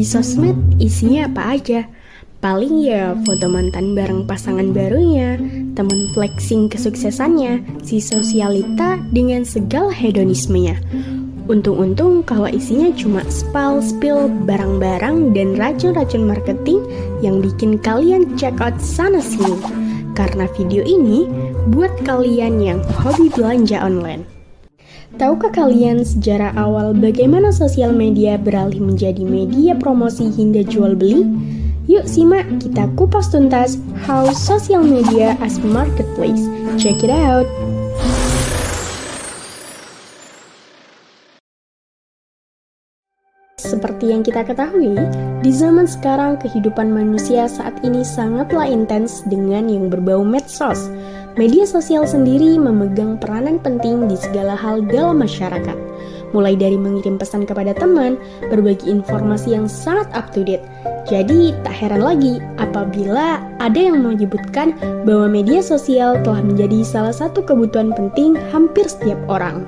Di sosmed isinya apa aja? Paling ya foto mantan bareng pasangan barunya, temen flexing kesuksesannya, si sosialita dengan segala hedonismenya. Untung-untung kalau isinya cuma spill barang-barang dan racun-racun marketing yang bikin kalian check out sana-sini. Karena video ini buat kalian yang hobi belanja online. Tahukah kalian sejarah awal bagaimana sosial media beralih menjadi media promosi hingga jual beli? Yuk simak kita kupas tuntas how social media as marketplace. Check it out! Seperti yang kita ketahui, di zaman sekarang kehidupan manusia saat ini sangatlah intens dengan yang berbau medsos. Media sosial sendiri memegang peranan penting di segala hal dalam masyarakat. Mulai dari mengirim pesan kepada teman, berbagi informasi yang sangat up to date. Jadi tak heran lagi apabila ada yang menyebutkan bahwa media sosial telah menjadi salah satu kebutuhan penting hampir setiap orang.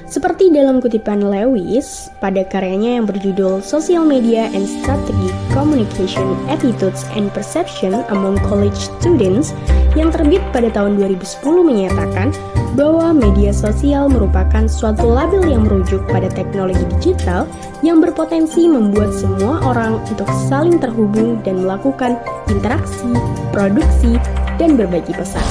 Seperti dalam kutipan Lewis pada karyanya yang berjudul Social Media and Strategic Communication Attitudes and Perception Among College Students yang terbit pada tahun 2010 menyatakan bahwa media sosial merupakan suatu label yang merujuk pada teknologi digital yang berpotensi membuat semua orang untuk saling terhubung dan melakukan interaksi, produksi, dan berbagi pesan.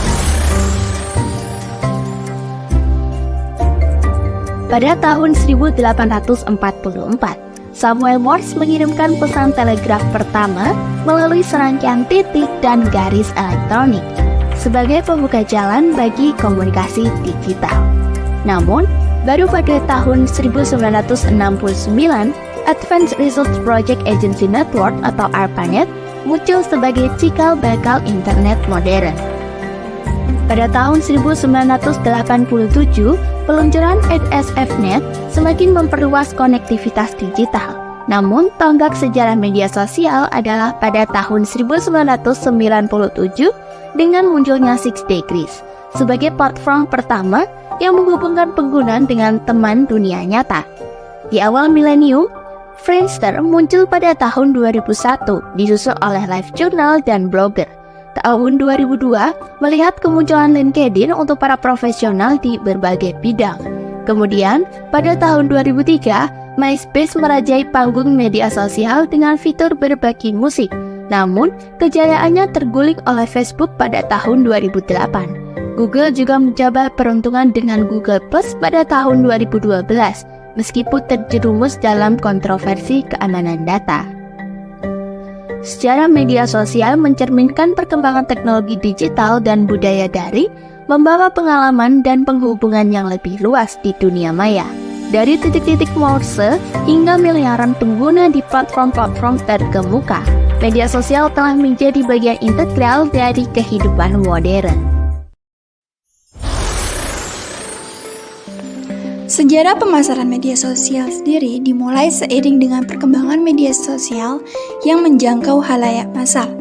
Pada tahun 1844, Samuel Morse mengirimkan pesan telegraf pertama melalui serangkaian titik dan garis elektronik sebagai pembuka jalan bagi komunikasi digital. Namun, baru pada tahun 1969, Advanced Research Project Agency Network atau ARPANET muncul sebagai cikal bakal internet modern. Pada tahun 1987, peluncuran ADSFNet semakin memperluas konektivitas digital. Namun, tonggak sejarah media sosial adalah pada tahun 1997 dengan munculnya 6degrees sebagai platform pertama yang menghubungkan pengguna dengan teman dunia nyata. Di awal milenium, Friendster muncul pada tahun 2001, disusul oleh LiveJournal dan Blogger. Tahun 2002 melihat kemunculan LinkedIn untuk para profesional di berbagai bidang. Kemudian, pada tahun 2003, MySpace merajai panggung media sosial dengan fitur berbagi musik. Namun, kejayaannya terguling oleh Facebook pada tahun 2008. Google juga mencoba peruntungan dengan Google Plus pada tahun 2012, meskipun terjerumus dalam kontroversi keamanan data. Secara media sosial mencerminkan perkembangan teknologi digital dan budaya daring, membawa pengalaman dan penghubungan yang lebih luas di dunia maya. Dari titik-titik Morse hingga miliaran pengguna di platform-platform terkemuka, media sosial telah menjadi bagian integral dari kehidupan modern. Sejarah pemasaran media sosial sendiri dimulai seiring dengan perkembangan media sosial yang menjangkau khalayak massal.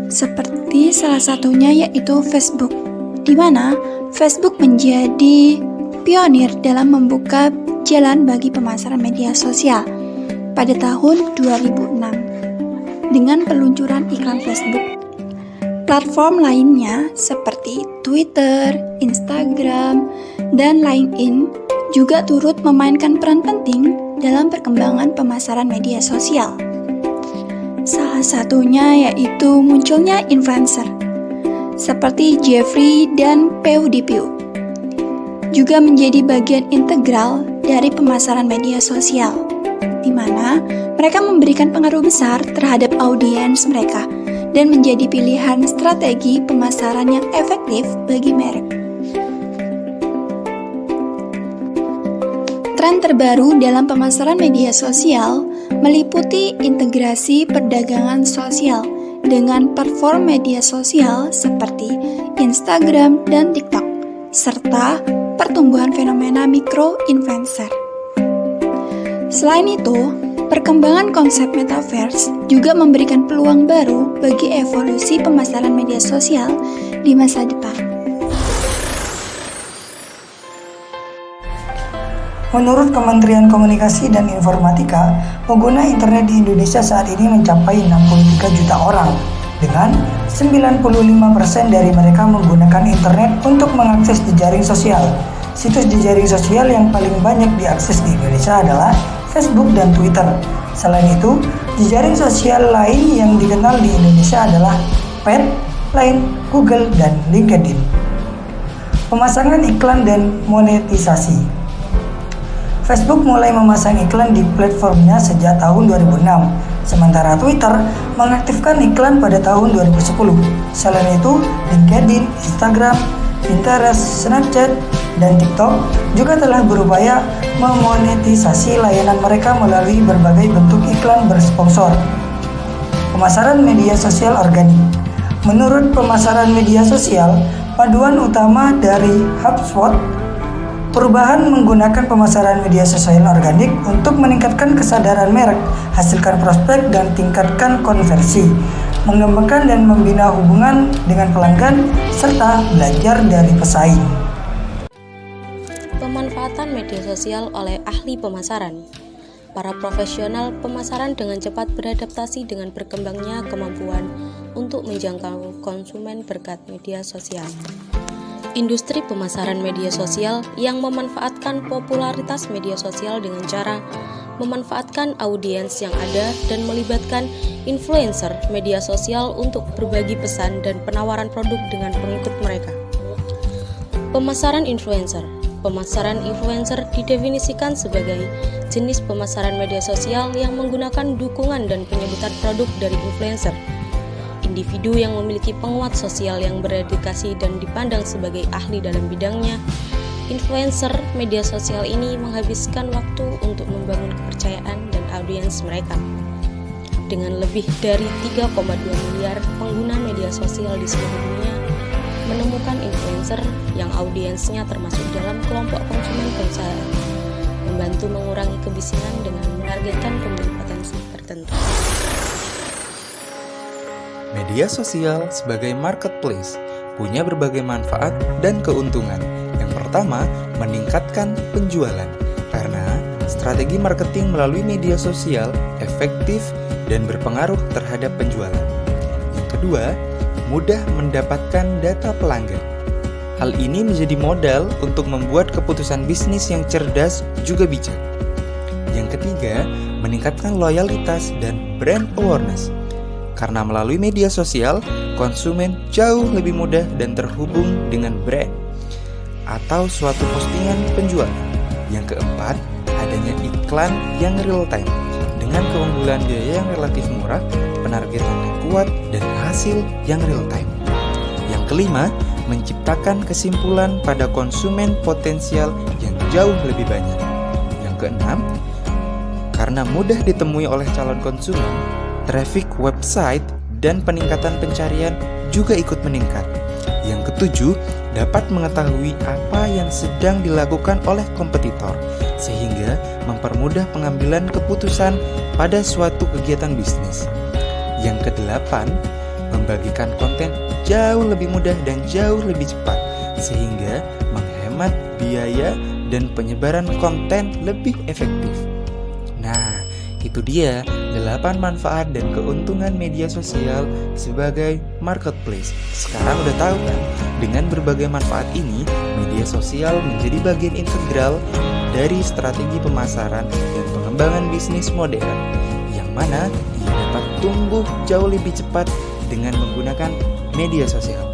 Seperti salah satunya yaitu Facebook, di mana Facebook menjadi pionir dalam membuka jalan bagi pemasaran media sosial pada tahun 2006 dengan peluncuran iklan Facebook. Platform lainnya seperti Twitter, Instagram, dan LinkedIn juga turut memainkan peran penting dalam perkembangan pemasaran media sosial. Salah satunya yaitu munculnya influencer seperti Jeffrey dan PewDiePie juga menjadi bagian integral dari pemasaran media sosial, di mana mereka memberikan pengaruh besar terhadap audiens mereka dan menjadi pilihan strategi pemasaran yang efektif bagi merek. Tren terbaru dalam pemasaran media sosial meliputi integrasi perdagangan sosial dengan platform media sosial seperti Instagram dan TikTok, serta pertumbuhan fenomena mikro-influencer. Selain itu, perkembangan konsep metaverse juga memberikan peluang baru bagi evolusi pemasaran media sosial di masa depan. Menurut Kementerian Komunikasi dan Informatika, pengguna internet di Indonesia saat ini mencapai 63 juta orang, dengan 95% dari mereka menggunakan internet untuk mengakses jejaring sosial. Situs jejaring sosial yang paling banyak diakses di Indonesia adalah Facebook dan Twitter. Selain itu, jejaring sosial lain yang dikenal di Indonesia adalah Pet, Line, Google, dan LinkedIn. Pemasangan iklan dan monetisasi. Facebook mulai memasang iklan di platformnya sejak tahun 2006, sementara Twitter mengaktifkan iklan pada tahun 2010. Selain itu, LinkedIn, Instagram, Pinterest, Snapchat, dan TikTok juga telah berupaya memonetisasi layanan mereka melalui berbagai bentuk iklan bersponsor. Pemasaran media sosial organik. Menurut pemasaran media sosial, panduan utama dari HubSpot, perubahan menggunakan pemasaran media sosial organik untuk meningkatkan kesadaran merek, hasilkan prospek, dan tingkatkan konversi, mengembangkan dan membina hubungan dengan pelanggan, serta belajar dari pesaing. Pemanfaatan media sosial oleh ahli pemasaran. Para profesional pemasaran dengan cepat beradaptasi dengan berkembangnya kemampuan untuk menjangkau konsumen berkat media sosial. Industri pemasaran media sosial yang memanfaatkan popularitas media sosial dengan cara memanfaatkan audiens yang ada dan melibatkan influencer media sosial untuk berbagi pesan dan penawaran produk dengan pengikut mereka. Pemasaran influencer. Pemasaran influencer didefinisikan sebagai jenis pemasaran media sosial yang menggunakan dukungan dan penyebutan produk dari influencer. Individu yang memiliki penguat sosial yang berdedikasi dan dipandang sebagai ahli dalam bidangnya, influencer media sosial ini menghabiskan waktu untuk membangun kepercayaan dan audiens mereka. Dengan lebih dari 3,2 miliar pengguna media sosial di seluruh dunia, menemukan influencer yang audiensnya termasuk dalam kelompok konsumen perusahaan, membantu mengurangi kebisingan dengan menargetkan pembeli potensi tertentu. Media sosial sebagai marketplace punya berbagai manfaat dan keuntungan. Yang pertama, meningkatkan penjualan. Karena strategi marketing melalui media sosial efektif dan berpengaruh terhadap penjualan. Yang kedua, mudah mendapatkan data pelanggan. Hal ini menjadi modal untuk membuat keputusan bisnis yang cerdas juga bijak. Yang ketiga, meningkatkan loyalitas dan brand awareness. Karena melalui media sosial, konsumen jauh lebih mudah dan terhubung dengan brand atau suatu postingan penjualan. Yang keempat, adanya iklan yang real time dengan keunggulan biaya yang relatif murah, penargetan yang kuat, dan hasil yang real time. Yang kelima, menciptakan kesimpulan pada konsumen potensial yang jauh lebih banyak. Yang keenam, karena mudah ditemui oleh calon konsumen, traffic website dan peningkatan pencarian juga ikut meningkat. Yang ketujuh, dapat mengetahui apa yang sedang dilakukan oleh kompetitor, sehingga mempermudah pengambilan keputusan pada suatu kegiatan bisnis. Yang kedelapan, membagikan konten jauh lebih mudah dan jauh lebih cepat, sehingga menghemat biaya dan penyebaran konten lebih efektif. Nah, itu dia 8 manfaat dan keuntungan media sosial sebagai marketplace. Sekarang udah tahu kan? Dengan berbagai manfaat ini, media sosial menjadi bagian integral dari strategi pemasaran dan pengembangan bisnis modern, yang mana ia dapat tumbuh jauh lebih cepat dengan menggunakan media sosial.